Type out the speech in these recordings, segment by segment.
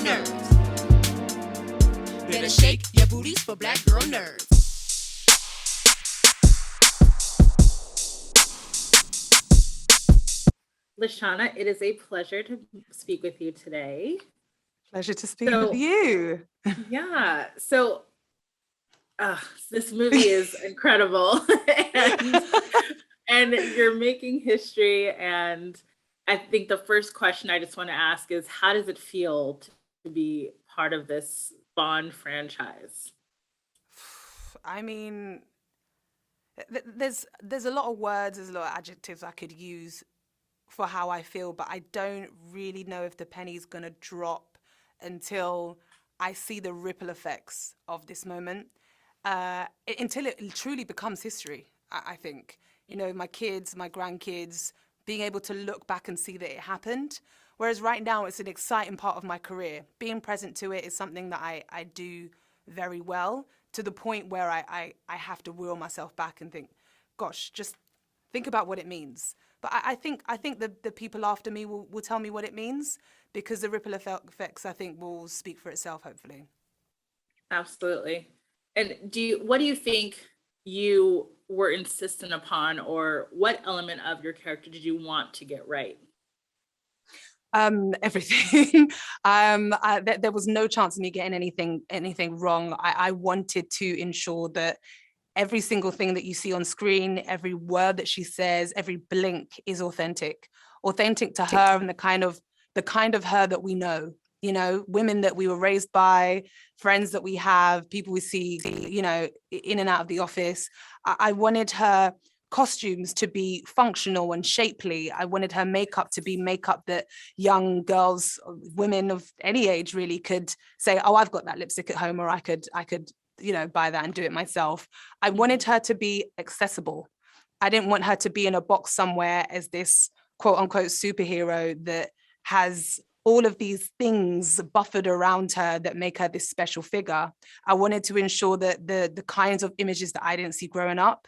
nerves. Better shake your booties for black girl nerves. Lashana, it is a pleasure to speak with you today. Pleasure to speak with you. Yeah. So this movie is incredible. and you're making history. And I think the first question I just want to ask is, how does it feel to be part of this Bond franchise? I mean, there's a lot of words, there's a lot of adjectives I could use for how I feel, but I don't really know if the penny's gonna drop until I see the ripple effects of this moment, until it truly becomes history, I think. You know, my kids, my grandkids, being able to look back and see that it happened. Whereas right now, it's an exciting part of my career. Being present to it is something that I do very well, to the point where I have to reel myself back and think, gosh, just think about what it means. But I think the people after me will tell me what it means, because the ripple effects, I think, will speak for itself, hopefully. Absolutely. And what do you think you were insistent upon, or what element of your character did you want to get right? Everything. There was no chance of me getting anything wrong. I wanted to ensure that every single thing that you see on screen, every word that she says, every blink is authentic to her, and the kind of her that we know, you know, women that we were raised by, friends that we have, people we see, you know, in and out of the office. I wanted her costumes to be functional and shapely. I wanted her makeup to be makeup that young girls, women of any age really could say, oh, I've got that lipstick at home, or I could you know, buy that and do it myself. I wanted her to be accessible. I didn't want her to be in a box somewhere as this quote unquote superhero that has all of these things buffered around her that make her this special figure. I wanted to ensure that the kinds of images that I didn't see growing up,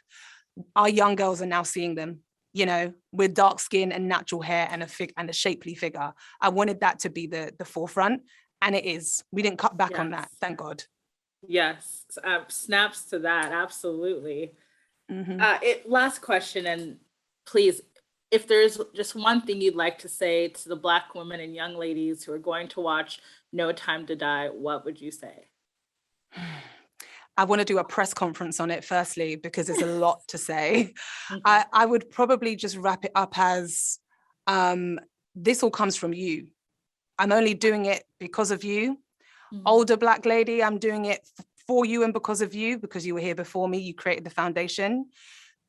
our young girls are now seeing them, you know, with dark skin and natural hair and a shapely figure. I wanted that to be the forefront, and it is. We didn't cut back on that, thank God. Yes, snaps to that, absolutely. Mm-hmm. Last question, and please, if there's just one thing you'd like to say to the Black women and young ladies who are going to watch No Time to Die, what would you say? I want to do a press conference on it firstly, because there's a lot to say. I would probably just wrap it up as, this all comes from you. I'm only doing it because of you. Older Black lady, I'm doing it for you and because of you, because you were here before me, you created the foundation.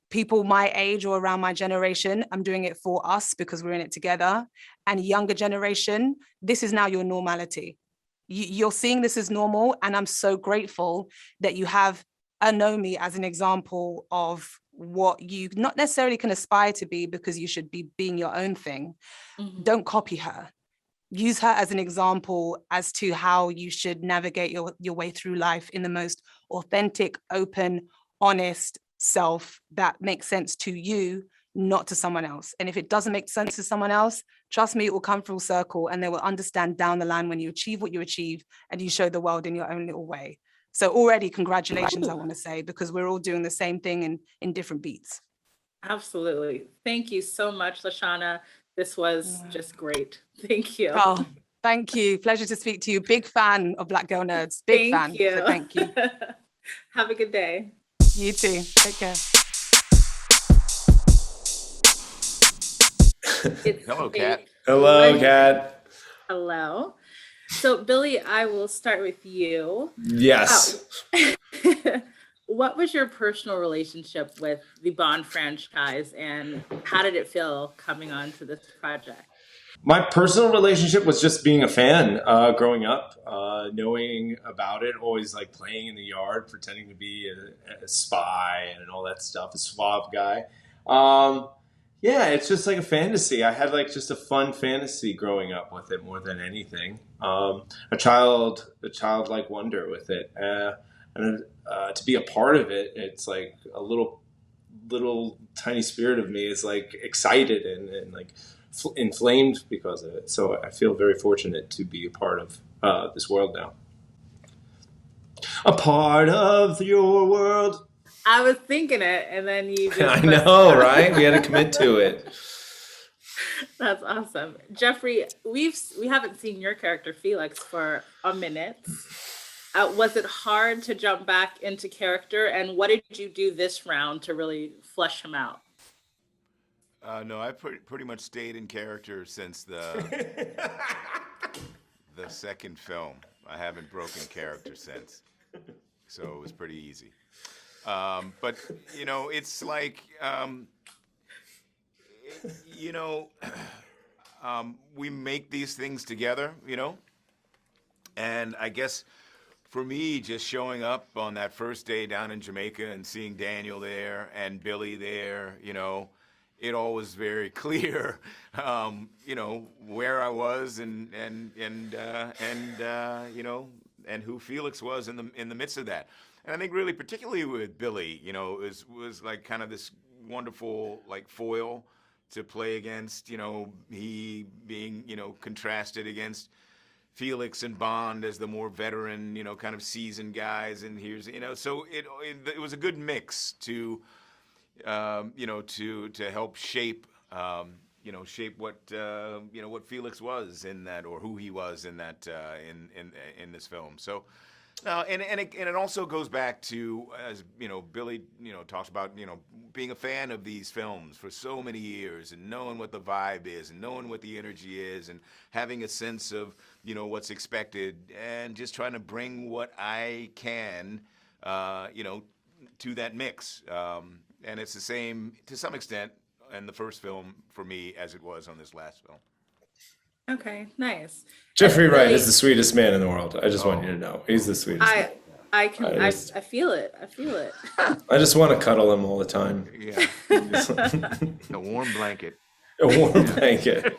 People my age or around my generation, I'm doing it for us because we're in it together. And younger generation, this is now your normality. You're seeing this as normal, and I'm so grateful that you have a Nomi as an example of what you not necessarily can aspire to be, because you should be being your own thing. Don't copy her. Use her as an example as to how you should navigate your way through life in the most authentic, open, honest self that makes sense to you, not to someone else. And if it doesn't make sense to someone else, trust me, it will come full circle, and they will understand down the line when you achieve what you achieve and you show the world in your own little way. So already, congratulations, I want to say, because we're all doing the same thing in different beats. Absolutely. Thank you so much, Lashana. This was just great. Thank you. Oh, thank you. Pleasure to speak to you. Big fan of Black Girl Nerds. Big fan. Thank you. So thank you. Have a good day. You too. Take care. Hello, Kat. Hello, Kat. Hello. So, Billy, I will start with you. Yes. What was your personal relationship with the Bond franchise, and how did it feel coming on to this project? My personal relationship was just being a fan growing up, knowing about it, always like playing in the yard, pretending to be a spy and all that stuff, a suave guy. Yeah, it's just like a fantasy. I had like just a fun fantasy growing up with it more than anything. A childlike wonder with it. And to be a part of it, it's like a little tiny spirit of me is like excited and like inflamed because of it. So I feel very fortunate to be a part of this world now. A part of your world. I was thinking it, and then you just I know, right? We had to commit to it. That's awesome. Jeffrey, we haven't seen your character Felix for a minute. Was it hard to jump back into character, and what did you do this round to really flesh him out? No, I pretty much stayed in character since the second film. I haven't broken character since, so it was pretty easy. But you know, it's like you know, we make these things together, you know, and I guess for me, just showing up on that first day down in Jamaica and seeing Daniel there and Billy there, you know, it all was very clear, you know, where I was and you know, and who Felix was in the midst of that. And I think really, particularly with Billy, you know, was like kind of this wonderful like foil to play against, you know, he being, you know, contrasted against Felix and Bond as the more veteran, you know, kind of seasoned guys. And here's, you know, so it was a good mix to, you know, to help shape, you know, shape what, you know, what Felix was in that, or who he was in that, in this film. So, and it also goes back to, as you know, Billy, you know, talks about, you know, being a fan of these films for so many years and knowing what the vibe is and knowing what the energy is and having a sense of, you know, what's expected and just trying to bring what I can, you know, to that mix. And it's the same to some extent in the first film for me as it was on this last film. Okay, nice. Jeffrey Wright is the sweetest man in the world. I just want you to know. He's the sweetest man. I feel it. I feel it. I just want to cuddle him all the time. Yeah. A warm blanket. A warm blanket.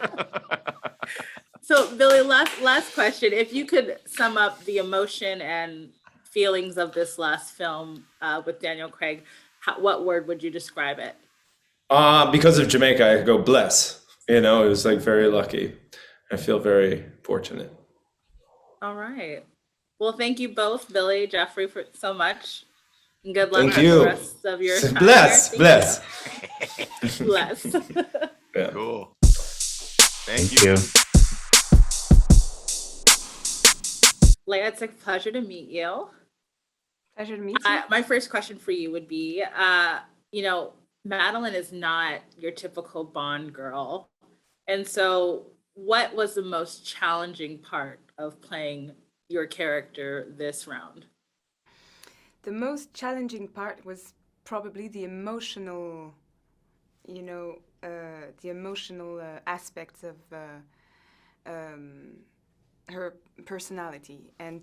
So Billy, last question. If you could sum up the emotion and feelings of this last film with Daniel Craig, what word would you describe it? Because of Jamaica, I go bless. You know, it was like very lucky. I feel very fortunate. All right. Well, thank you both, Billy, Jeffrey, for so much. And good luck Thank with you. the rest of your time. Bless. Bless. Yeah. Cool. Thank you. Leia, it's a pleasure to meet you. Pleasure to meet you. My first question for you would be, you know, Madeleine is not your typical Bond girl. And so what was the most challenging part of playing your character this round? The most challenging part was probably the emotional, you know, the emotional aspects of her personality. And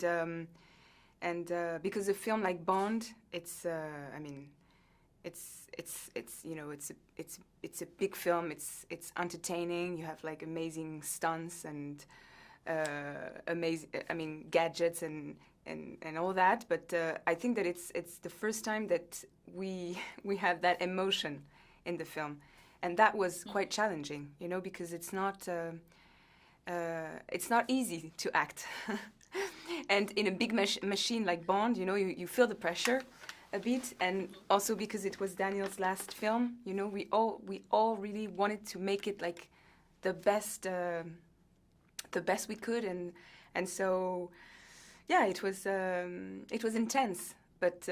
because a film like Bond, it's, I mean, it's you know, it's a big film. It's entertaining. You have like amazing stunts and amazing, I mean, gadgets and all that. But I think that it's the first time that we have that emotion in the film, and that was quite challenging, you know, because it's not easy to act. And in a big machine like Bond, you know, you feel the pressure a bit, and also because it was Daniel's last film, you know, we all really wanted to make it like the best we could, and so yeah, it was intense, but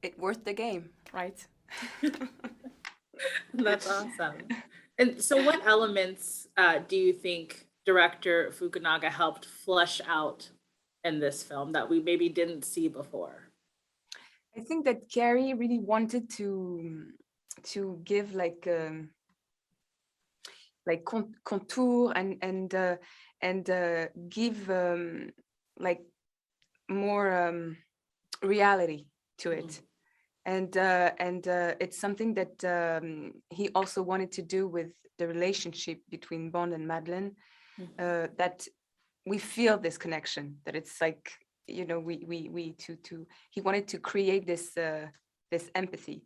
it worth the game, right? That's awesome. And so what elements do you think director Fukunaga helped flesh out in this film that we maybe didn't see before? I think that Carrie really wanted to give like contour and give like more reality to it, and it's something that he also wanted to do with the relationship between Bond and Madeleine, that we feel this connection, that it's like, you know, he wanted to create this this empathy,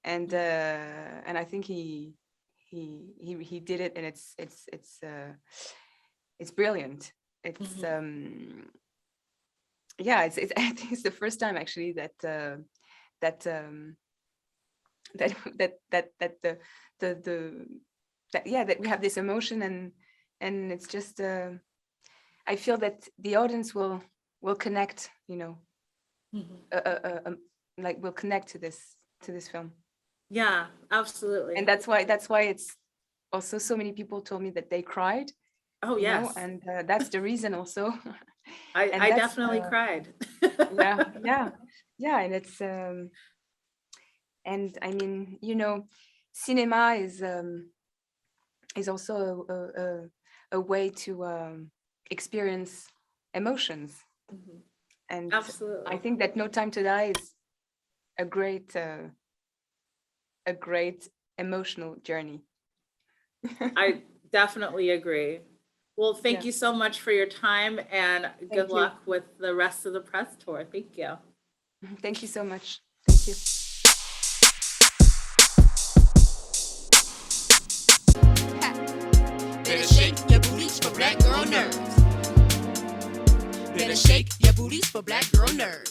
and I think he he did it, and it's brilliant. It's yeah, it's I think it's the first time actually that that we have this emotion, and it's just I feel that the audience will connect, you know, like will connect to this film. Yeah, absolutely. And that's why it's also so many people told me that they cried. Oh, you know, yes. and that's the reason also. I And that's, definitely cried. yeah, and it's and I mean, you know, cinema is also a way to experience emotions. And Absolutely. I think that No Time to Die is a great emotional journey. I definitely agree. Well, thank Yeah. you so much for your time, and good you. luck with the rest of the press tour. Thank you. Thank you so much. Thank you. Better shake your booties for black girl nerves. Better shake your booties for black girl nerves.